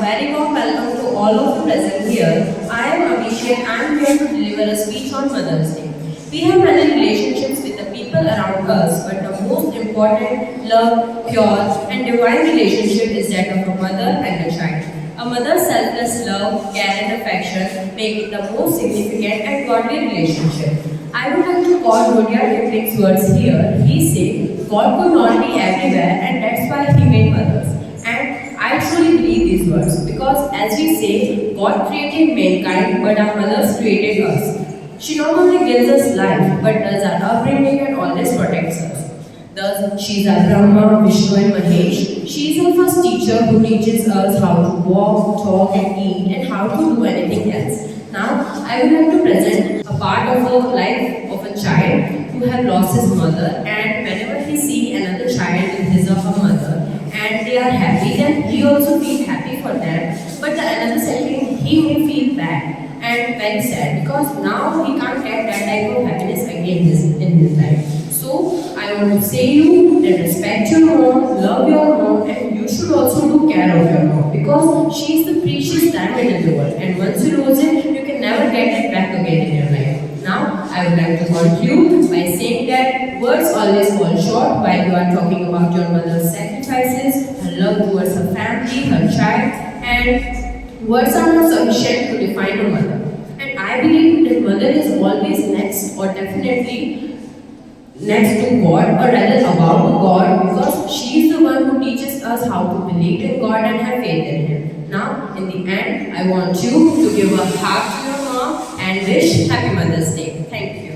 very warm welcome to all of you present here. I am Abhishek and I am here to deliver a speech on Mother's Day. We have many relationships with the people around us, but the most important, love, pure and divine relationship is that of a mother and a child. A mother's selfless love, care and affection make it the most significant and godly relationship. I would like to quote Rudyard Kipling's words here. He said, God could not be everywhere and that's why he made mothers. And I truly believe these words because as we say, God created mankind but our mothers created us. She not only gives us life but does our upbringing and always protects us. Thus, she is our Brahma, Vishnu and Mahesh. She is our first teacher who teaches us how to walk, talk and eat and how to do anything else. Now, I would like to present a part of the life of a child who has lost his mother and whenever he sees another child with his or her mother and they are happy, then he also feels happy for them. But the another second, he may feel bad and very sad because now he can't get that type of happiness again in his life. So, I want to say you that respect your mom, love your mom and you should also do care of your mom because she is the precious diamond in the world and once you lose it, you can never get it back again in your life. Now, I would like to conclude by saying that words always fall short while you are talking about your mother's sacrifices, her love towards her family, her child, and words are not sufficient to define a mother. And I believe that mother is always next or definitely next to God or rather above God because she is the one who teaches us how to believe in God and have faith in Him. Now, in the end, I want you to give a hug to your mom and wish Happy Mother's Day. Thank you.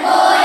कोई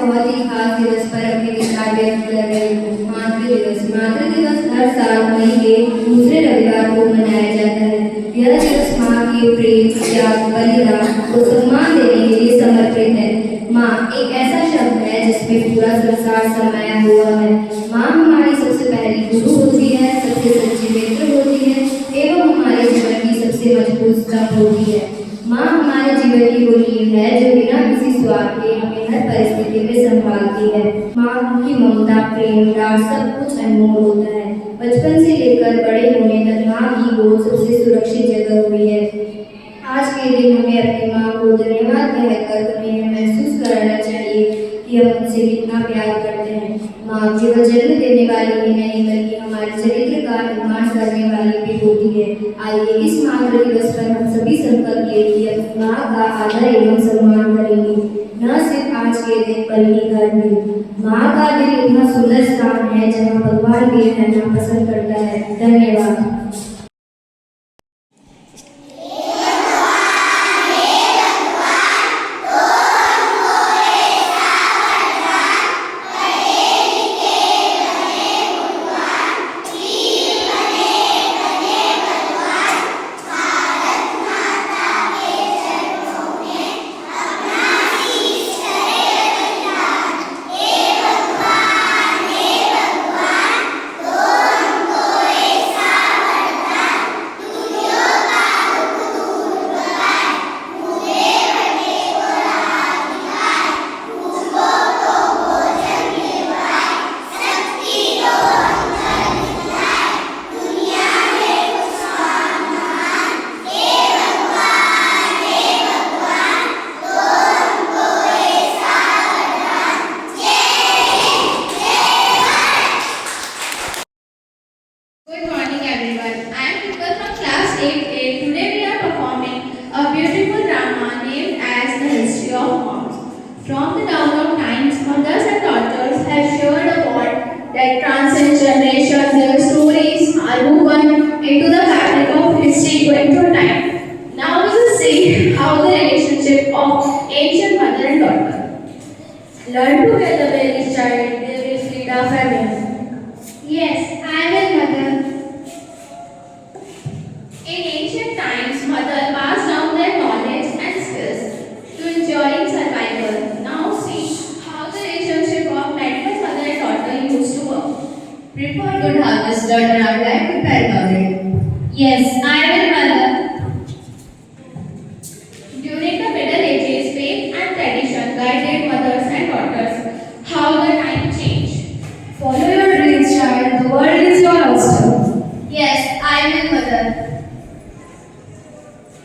बहुत ही खास दिवस पर अपने विचार व्यक्त कर रही हूँ। मातृ दिवस हर साल मई के दूसरे रविवार को मनाया जाता है। यह दिवस माँ के प्रेम, त्याग, बलिदान को सम्मान देने के लिए समर्पित है। माँ एक ऐसा शब्द है जिसमें पूरा संसार समाया हुआ है। माँ हमारी सबसे पहली गुरु होती है, सबसे सच्ची मित्र होती है एवं हमारे जीवन की सबसे मजबूत स्तंभ होती है। माँ हमारे जीवन की वो नींव है जो बिना किसी स्वार्थ के हमें हर परिस्थिति में संभालती है। माँ की ममता, प्रेम, लाड सब कुछ अनमोल होता है। बचपन से लेकर बड़े होने तक माँ की गोद सबसे सुरक्षित जगह हुई है। आज के दिन हमें अपनी माँ को धन्यवाद कहकर उन्हें महसूस कराना चाहिए कि हम उनसे कितना प्यार करते हैं। माँ केवल जन्म देने वाली ही नहीं बल्कि हमारे चरित्र का निर्माण करने वाली भी होती है। आइए इस मातृ दिवस पर हम सभी संकल्प लें कि अपनी माँ का आदर एवं सम्मान करेंगे, न सिर्फ आज के दिन बल्कि घर में। माँ का दिल इतना सुंदर स्थान है जहाँ भगवान भी रहना पसंद करता है। धन्यवाद। Good morning everyone. I am Pupil from class 8A. Today we are performing a beautiful drama named as The History of Moms. From the dawn of times, mothers and daughters have shared a bond that transcends generations. Their stories are woven into the fabric of history going through time. Now we will see how the relationship of ancient mother and daughter. Learn together, baby child. They will feed our family. Yes, I will, mother. In ancient times, mothers passed down their knowledge and skills to ensuring survival. Now see how the relationship of Medicus mother and daughter used to work. Prepare Good harvest, daughter. I would like to prepare about it. Yes, I will, mother. during the Middle Ages, faith and tradition guided mothers and daughters how the time changed. Follow your dreams, child. The world is your oyster. Yes, I will, mother.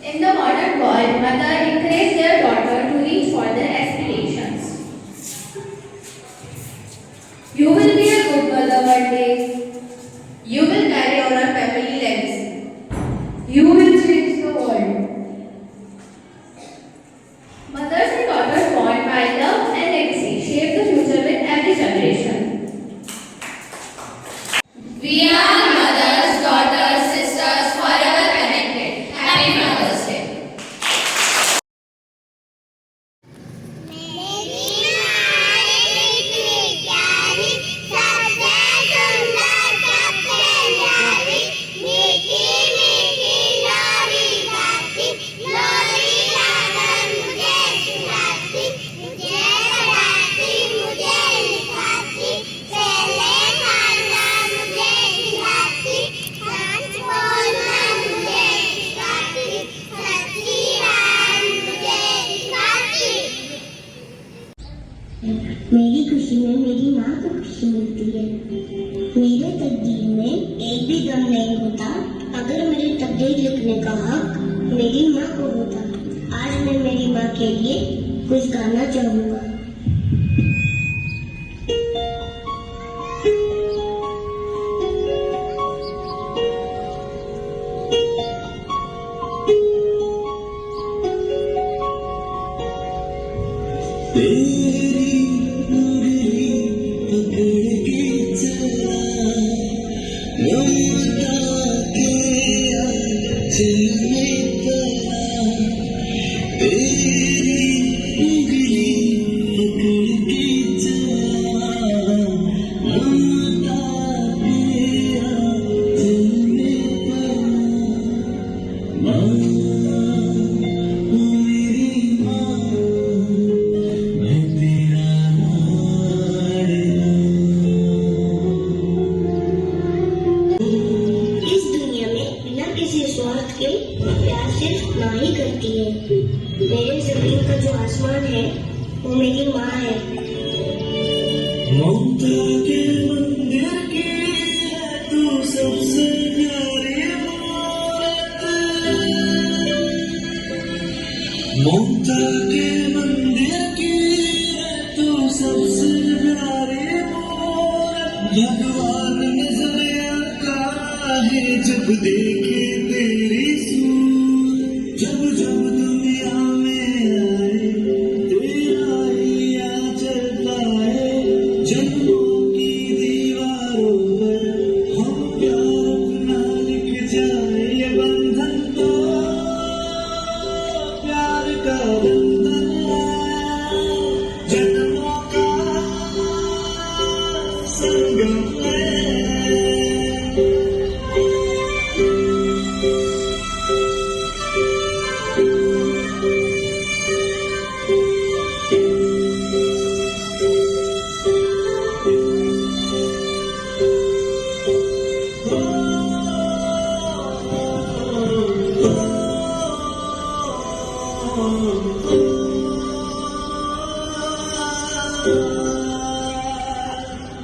In the modern world, mother encouraged their daughter to reach for their aspirations. You will be a good mother one day. You will carry on our family legacy. You will change the world. Mothers and daughters bond by love and legacy shape the future with every generation. We are mothers, daughters, sisters, forever connected. Happy Mother's Day. मेरी खुशी में मेरी माँ को खुशी मिलती है। मेरे तकदीर में एक भी गम नहीं होता अगर मेरे तकदीर लिखने का हक मेरी माँ को होता। आज मैं मेरी माँ के लिए कुछ गाना चाहूँगा। मेरी माँ है। ममता के मंदिर की है तू सबसे प्यारी मूरत। ममता के मंदिर की है तू सबसे प्यारी मूरत। भगवान नजर आता है जब देखे तेरी सूरत। जब जब दुनिया में आए तेरा ही आंचल पाए। जन्मों की दीवारों पर हम प्यार अपना लिख जाए। ये बंधन तो प्यार का बंधन है, जन्मों का संगम है।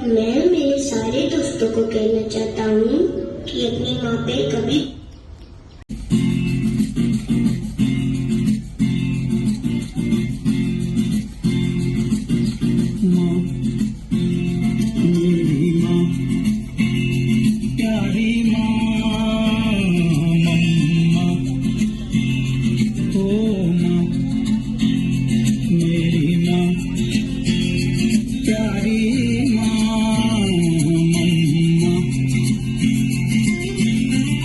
मैं मेरे सारे दोस्तों को कहना चाहता हूँ कि अपनी माँ पे कभी माँ, मेरी माँ, प्यारी माँ, मम्मा। ओ माँ, मेरी माँ, प्यारी माँ, मम्मा।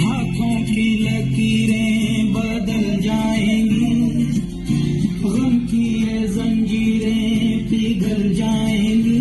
हाथों की लकीरें बदल जाएंगी, गम की ये जंजीरें पिघल जाएंगी।